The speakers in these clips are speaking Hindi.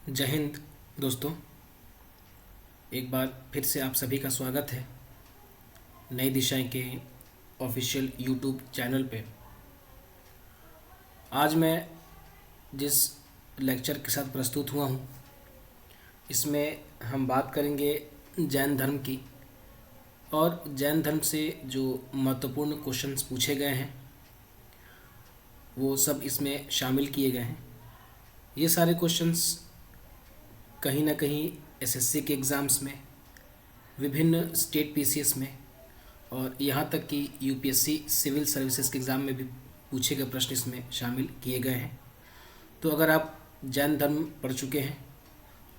जय हिंद दोस्तों। एक बार फिर से आप सभी का स्वागत है नई दिशाएं के ऑफिशियल यूट्यूब चैनल पे। आज मैं जिस लेक्चर के साथ प्रस्तुत हुआ हूँ इसमें हम बात करेंगे जैन धर्म की, और जैन धर्म से जो महत्वपूर्ण क्वेश्चंस पूछे गए हैं वो सब इसमें शामिल किए गए हैं। ये सारे क्वेश्चंस कहीं ना कहीं एसएससी के एग्ज़ाम्स में, विभिन्न स्टेट पीसीएस में और यहाँ तक कि यूपीएससी सिविल सर्विसेज के एग्ज़ाम में भी पूछे गए प्रश्न इसमें शामिल किए गए हैं। तो अगर आप जैन धर्म पढ़ चुके हैं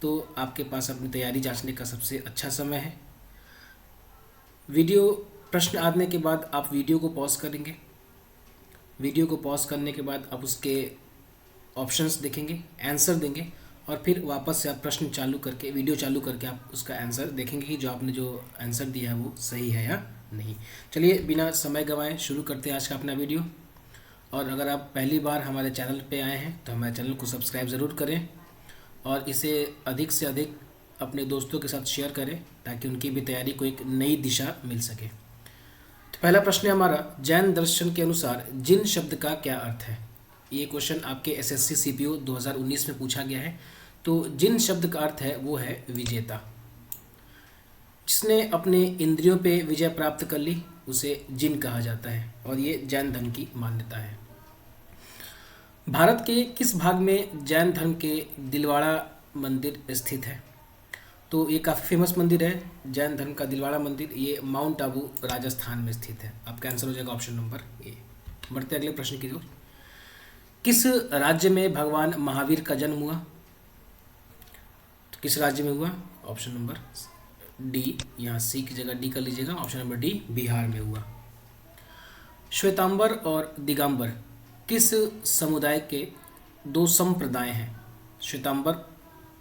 तो आपके पास अपनी तैयारी जांचने का सबसे अच्छा समय है। वीडियो प्रश्न आने के बाद आप वीडियो को पॉज करेंगे। वीडियो को पॉज करने के बाद आप उसके ऑप्शंस देखेंगे, आंसर देंगे और फिर वापस से आप प्रश्न चालू करके, वीडियो चालू करके आप उसका आंसर देखेंगे कि जो आपने जो आंसर दिया है वो सही है या नहीं। चलिए बिना समय गंवाए शुरू करते हैं आज का अपना वीडियो। और अगर आप पहली बार हमारे चैनल पे आए हैं तो हमारे चैनल को सब्सक्राइब ज़रूर करें और इसे अधिक से अधिक अपने दोस्तों के साथ शेयर करें ताकि उनकी भी तैयारी को एक नई दिशा मिल सके। तो पहला प्रश्न है हमारा, जैन दर्शन के अनुसार जिन शब्द का क्या अर्थ है। ये क्वेश्चन आपके एसएससी सीपीओ 2019 में पूछा गया है। तो जिन शब्द का अर्थ है वो है विजेता। जिसने अपने इंद्रियों पे विजय प्राप्त कर ली उसे जिन कहा जाता है और ये जैन धर्म की मान्यता है। भारत के किस भाग में जैन धर्म के दिलवाड़ा मंदिर स्थित है। तो ये काफ़ी फेमस मंदिर है जैन धर्म का दिलवाड़ा मंदिर। ये माउंट आबू राजस्थान में स्थित है। आपका आंसर हो जाएगा ऑप्शन नंबर ए। बढ़ते अगले प्रश्न की ओर। किस राज्य में भगवान महावीर का जन्म हुआ। तो किस राज्य में हुआ। ऑप्शन नंबर डी, यहाँ सी की जगह डी कर लीजिएगा। ऑप्शन नंबर डी, बिहार में हुआ। श्वेतांबर और दिगंबर किस समुदाय के दो संप्रदाय हैं। श्वेतांबर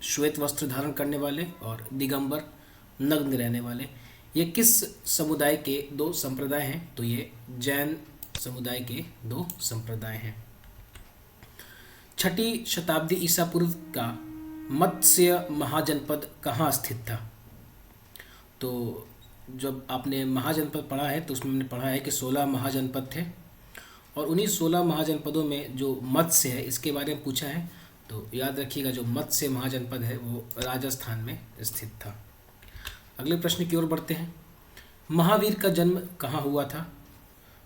श्वेत वस्त्र धारण करने वाले और दिगंबर नग्न रहने वाले, ये किस समुदाय के दो संप्रदाय हैं। तो ये जैन समुदाय के दो संप्रदाय हैं। छठी शताब्दी ईसा पूर्व का मत्स्य महाजनपद कहाँ स्थित था। तो जब आपने महाजनपद पढ़ा है तो उसमें हमने पढ़ा है कि 16 महाजनपद थे और उन्हीं 16 महाजनपदों में जो मत्स्य है इसके बारे में पूछा है। तो याद रखिएगा जो मत्स्य महाजनपद है वो राजस्थान में स्थित था। अगले प्रश्न की ओर बढ़ते हैं। महावीर का जन्म कहाँ हुआ था।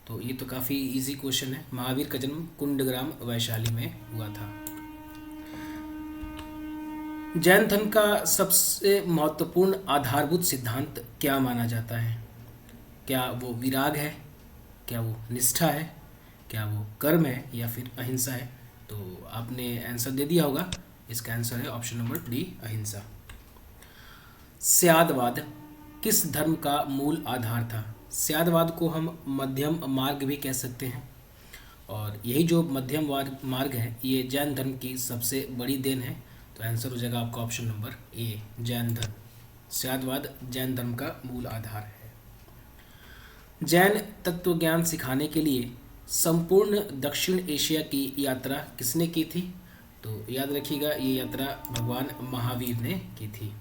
तो ये तो काफ़ी इजी क्वेश्चन है। महावीर का जन्म कुंडग्राम वैशाली में हुआ था। जैन धर्म का सबसे महत्वपूर्ण आधारभूत सिद्धांत क्या माना जाता है। क्या वो विराग है, क्या वो निष्ठा है, क्या वो कर्म है या फिर अहिंसा है। तो आपने आंसर दे दिया होगा। इसका आंसर है ऑप्शन नंबर डी, अहिंसा। स्यादवाद किस धर्म का मूल आधार था। स्यादवाद को हम मध्यम मार्ग भी कह सकते हैं और यही जो मध्यम मार्ग है ये जैन धर्म की सबसे बड़ी देन है। तो आंसर हो जाएगा आपका ऑप्शन नंबर ए, जैन धर्म। स्यादवाद जैन धर्म का मूल आधार है। जैन तत्वज्ञान सिखाने के लिए संपूर्ण दक्षिण एशिया की यात्रा किसने की थी। तो याद रखिएगा ये यात्रा भगवान महावीर ने की थी।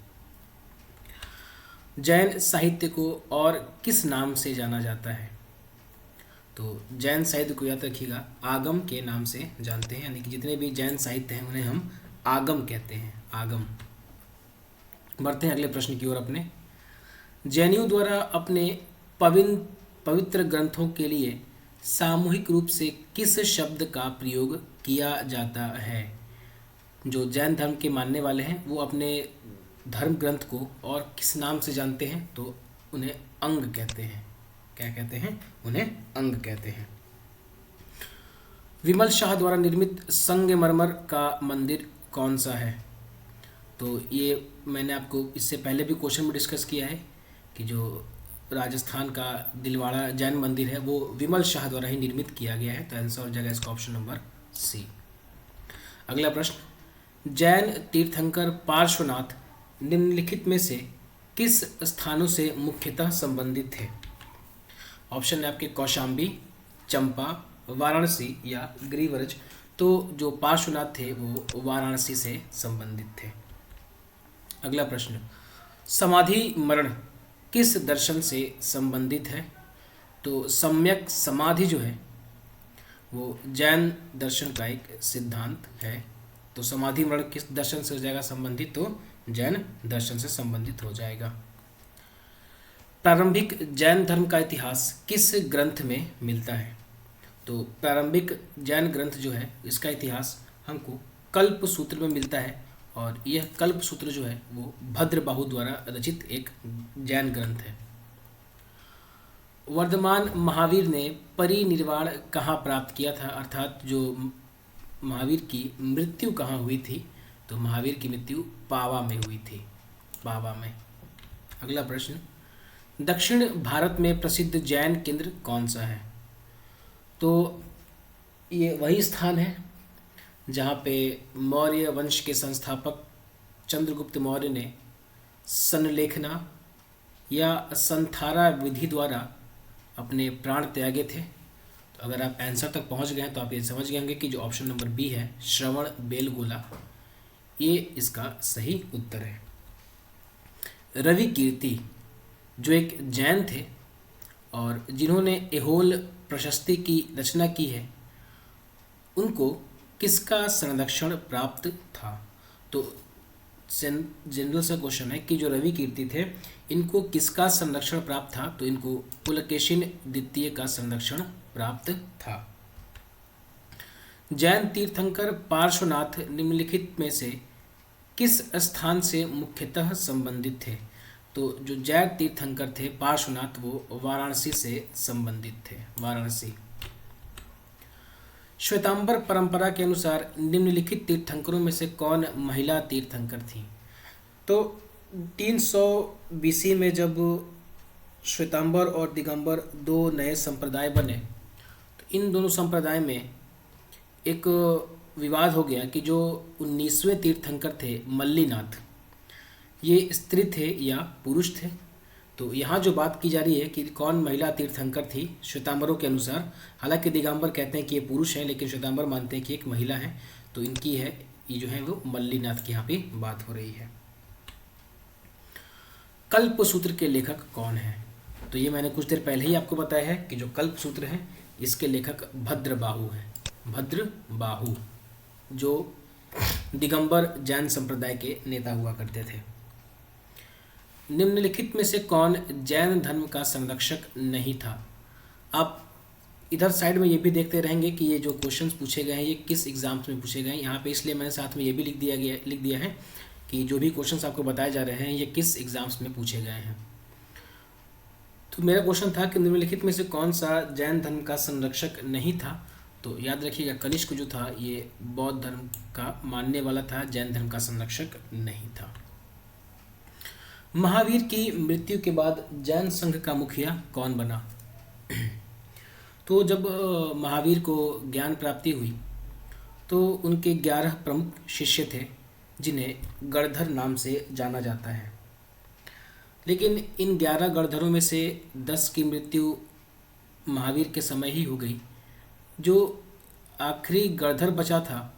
जैन साहित्य को और किस नाम से जाना जाता है। तो जैन साहित्य को याद रखिएगा आगम के नाम से जानते हैं, यानी कि जितने भी जैन साहित्य हैं उन्हें हम आगम कहते हैं, आगम। बढ़ते हैं अगले प्रश्न की ओर अपने। जैनियों द्वारा अपने पवित्र ग्रंथों के लिए सामूहिक रूप से किस शब्द का प्रयोग किया जाता है। जो जैन धर्म के मानने वाले हैं वो अपने धर्म ग्रंथ को और किस नाम से जानते हैं। तो उन्हें अंग कहते हैं। क्या कहते हैं, उन्हें अंग कहते हैं। विमल शाह द्वारा निर्मित संगमरमर का मंदिर कौन सा है। तो ये मैंने आपको इससे पहले भी क्वेश्चन में डिस्कस किया है कि जो राजस्थान का दिलवाड़ा जैन मंदिर है वो विमल शाह द्वारा ही निर्मित किया गया है। तो आंसर हो जाएगा इसका ऑप्शन नंबर सी। अगला प्रश्न, जैन तीर्थंकर पार्श्वनाथ निम्नलिखित में से किस स्थानों से मुख्यतः संबंधित थे। ऑप्शन है आपके कौशाम्बी, चंपा, वाराणसी या गिरिव्रज। तो जो पार्श्वनाथ थे वो वाराणसी से संबंधित थे। अगला प्रश्न, समाधि मरण किस दर्शन से संबंधित है? तो सम्यक समाधि जो है वो जैन दर्शन का एक सिद्धांत है। तो समाधि मरण किस दर्शन से हो जाएगा संबंधित? तो जैन दर्शन से संबंधित हो जाएगा। प्रारंभिक जैन धर्म का इतिहास किस ग्रंथ में मिलता है? तो प्रारंभिक जैन ग्रंथ जो है इसका इतिहास हमको कल्प सूत्र में मिलता है, और यह कल्प सूत्र जो है वो भद्रबाहु द्वारा रचित एक जैन ग्रंथ है। वर्धमान महावीर ने परिनिर्वाण कहाँ प्राप्त किया था? अर्थात जो महावीर की मृत्यु कहाँ हुई थी? तो महावीर की मृत्यु पावा में हुई थी, पावा में। अगला प्रश्न, दक्षिण भारत में प्रसिद्ध जैन केंद्र कौन सा है? तो ये वही स्थान है जहाँ पे मौर्य वंश के संस्थापक चंद्रगुप्त मौर्य ने संलेखना या संथारा विधि द्वारा अपने प्राण त्यागे थे। तो अगर आप आंसर तक पहुँच गए हैं तो आप ये समझ गए होंगे कि जो ऑप्शन नंबर बी है श्रवण बेलगोला, ये इसका सही उत्तर है। रवि कीर्ति जो एक जैन थे और जिन्होंने एहोल प्रशस्ति की रचना की है, उनको किसका संरक्षण प्राप्त था? तो जनरल सा क्वेश्चन है कि जो रवि कीर्ति थे इनको किसका संरक्षण प्राप्त था? तो इनको पुलकेशिन द्वितीय का संरक्षण प्राप्त था। जैन तीर्थंकर पार्श्वनाथ निम्नलिखित में से किस स्थान से मुख्यतः संबंधित थे? तो जो जैन तीर्थंकर थे पार्श्वनाथ वो वाराणसी से संबंधित थे, वाराणसी। श्वेतांबर परंपरा के अनुसार निम्नलिखित तीर्थंकरों में से कौन महिला तीर्थंकर थी? तो 300 बीसी में जब श्वेतांबर और दिगंबर दो नए संप्रदाय बने, तो इन दोनों संप्रदाय में एक विवाद हो गया कि जो 19वें तीर्थंकर थे मल्लीनाथ, ये स्त्री थे या पुरुष थे। तो यहाँ जो बात की जा रही है कि कौन महिला तीर्थंकर थी श्वेतांबरों के अनुसार, हालांकि दिगंबर कहते हैं कि ये पुरुष हैं लेकिन श्वेतांबर मानते हैं कि एक महिला है, तो इनकी है ये जो है वो मल्लीनाथ की यहाँ पे बात हो रही है। कल्प सूत्र के लेखक कौन है? तो ये मैंने कुछ देर पहले ही आपको बताया है कि जो कल्प सूत्र है इसके लेखक भद्रबाहु हैं, भद्रबाहु जो दिगंबर जैन संप्रदाय के नेता हुआ करते थे। निम्नलिखित में से कौन जैन धर्म का संरक्षक नहीं था? आप इधर साइड में ये भी देखते रहेंगे कि ये जो क्वेश्चंस पूछे गए हैं ये किस एग्जाम्स में पूछे गए हैं। यहाँ पे इसलिए मैंने साथ में ये भी लिख दिया है कि जो भी क्वेश्चंस आपको बताए जा रहे हैं ये किस एग्जाम्स में पूछे गए हैं। तो मेरा क्वेश्चन था कि निम्नलिखित में से कौन सा जैन धर्म का संरक्षक नहीं था? तो याद रखिएगा कनिष्क जो था ये बौद्ध धर्म का मानने वाला था, जैन धर्म का संरक्षक नहीं था। महावीर की मृत्यु के बाद जैन संघ का मुखिया कौन बना? तो जब महावीर को ज्ञान प्राप्ति हुई तो उनके 11 प्रमुख शिष्य थे जिन्हें गणधर नाम से जाना जाता है। लेकिन इन 11 गणधरों में से 10 की मृत्यु महावीर के समय ही हो गई। जो आखिरी गणधर बचा था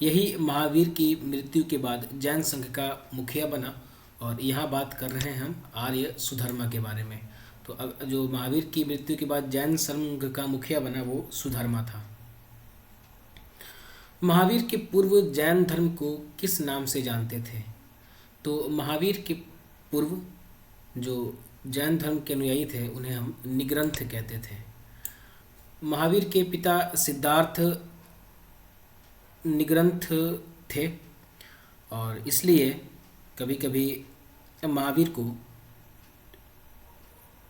यही महावीर की मृत्यु के बाद जैन संघ का मुखिया बना, और यहाँ बात कर रहे हैं हम आर्य सुधर्मा के बारे में। तो जो महावीर की मृत्यु के बाद जैन संघ का मुखिया बना वो सुधर्मा था। महावीर के पूर्व जैन धर्म को किस नाम से जानते थे? तो महावीर के पूर्व जो जैन धर्म के अनुयायी थे उन्हें हम निग्रंथ कहते थे। महावीर के पिता सिद्धार्थ निग्रंथ थे और इसलिए कभी कभी महावीर को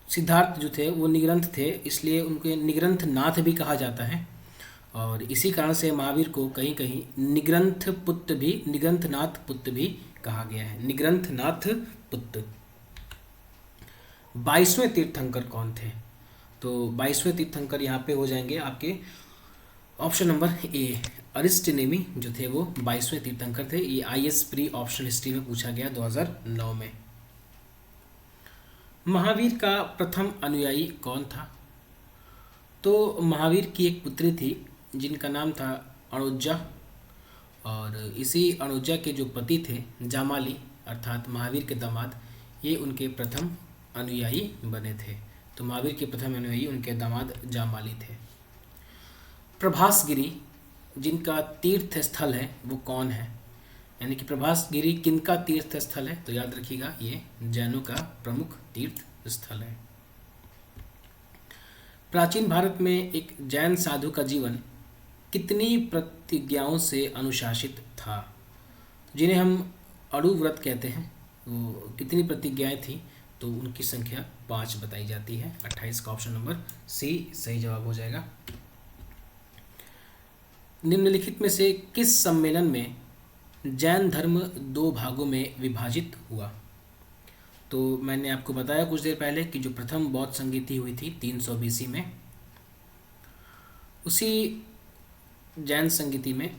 सिद्धार्थ जो थे वो निग्रंथ थे, इसलिए उनके निग्रंथ नाथ भी कहा जाता है। और इसी कारण से महावीर को कहीं कहीं निग्रंथ पुत्र भी, निग्रंथनाथ पुत्र भी कहा गया है, निग्रंथनाथ पुत्र। 22वें तीर्थंकर कौन थे? तो 22वें तीर्थंकर यहाँ पे हो जाएंगे आपके ऑप्शन नंबर ए, अरिस्टनेमी जो थे वो 22वें तीर्थंकर थे। ये IAS प्री ऑप्शन हिस्ट्री में पूछा गया 2009 में। महावीर का प्रथम अनुयायी कौन था? तो महावीर की एक पुत्री थी जिनका नाम था अणुजा, और इसी अणुजा के जो पति थे जामाली अर्थात महावीर के दामाद, ये उनके प्रथम अनुयायी बने थे। तो महावीर के प्रथम अनुयायी उनके दामाद जामाली थे। प्रभासगिरी जिनका तीर्थ स्थल है वो कौन है? यानी कि प्रभासगिरी किनका तीर्थ स्थल है? तो याद रखिएगा ये जैनों का प्रमुख तीर्थ स्थल है। प्राचीन भारत में एक जैन साधु का जीवन कितनी प्रतिज्ञाओं से अनुशासित था? जिन्हें हम अड़ु व्रत कहते हैं, वो कितनी प्रतिज्ञाएं थी? तो उनकी संख्या 5 बताई जाती है। 28 का ऑप्शन नंबर सी सही जवाब हो जाएगा। निम्नलिखित में से किस सम्मेलन में जैन धर्म 2 भागों में विभाजित हुआ? तो मैंने आपको बताया कुछ देर पहले कि जो प्रथम बौद्ध संगीति हुई थी 300 BC में, उसी जैन संगीति में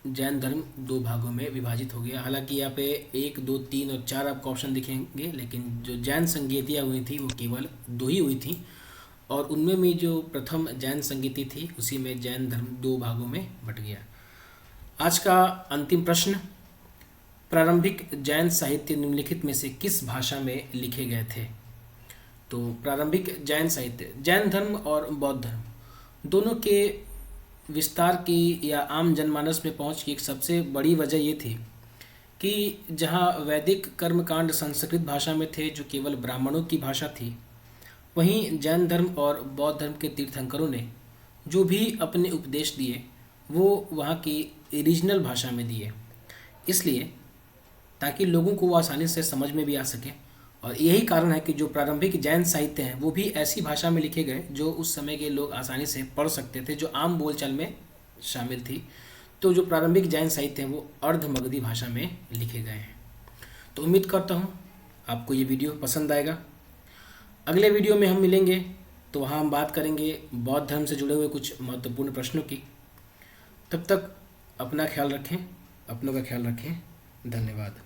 जैन धर्म 2 भागों में विभाजित हो गया। हालांकि यहाँ पे 1, 2, 3 और 4 आपको ऑप्शन दिखेंगे, लेकिन जो जैन संगीतियाँ हुई थी वो केवल 2 ही हुई थी, और उनमें भी जो प्रथम जैन संगीति थी उसी में जैन धर्म 2 भागों में बट गया। आज का अंतिम प्रश्न, प्रारंभिक जैन साहित्य निम्नलिखित में से किस भाषा में लिखे गए थे? तो प्रारंभिक जैन साहित्य, जैन धर्म और बौद्ध धर्म दोनों के विस्तार की या आम जनमानस में पहुंच की एक सबसे बड़ी वजह ये थी कि जहां वैदिक कर्मकांड संस्कृत भाषा में थे जो केवल ब्राह्मणों की भाषा थी, वहीं जैन धर्म और बौद्ध धर्म के तीर्थंकरों ने जो भी अपने उपदेश दिए वो वहाँ की रीजनल भाषा में दिए, इसलिए ताकि लोगों को वो आसानी से समझ में भी आ सके। और यही कारण है कि जो प्रारंभिक जैन साहित्य हैं वो भी ऐसी भाषा में लिखे गए जो उस समय के लोग आसानी से पढ़ सकते थे, जो आम बोलचाल में शामिल थी। तो जो प्रारंभिक जैन साहित्य हैं वो अर्धमगधी भाषा में लिखे गए हैं। तो उम्मीद करता हूँ आपको ये वीडियो पसंद आएगा। अगले वीडियो में हम मिलेंगे तो वहाँ हम बात करेंगे बौद्ध धर्म से जुड़े हुए कुछ महत्वपूर्ण प्रश्नों की। तब तक अपना ख्याल रखें, अपनों का ख्याल रखें। धन्यवाद।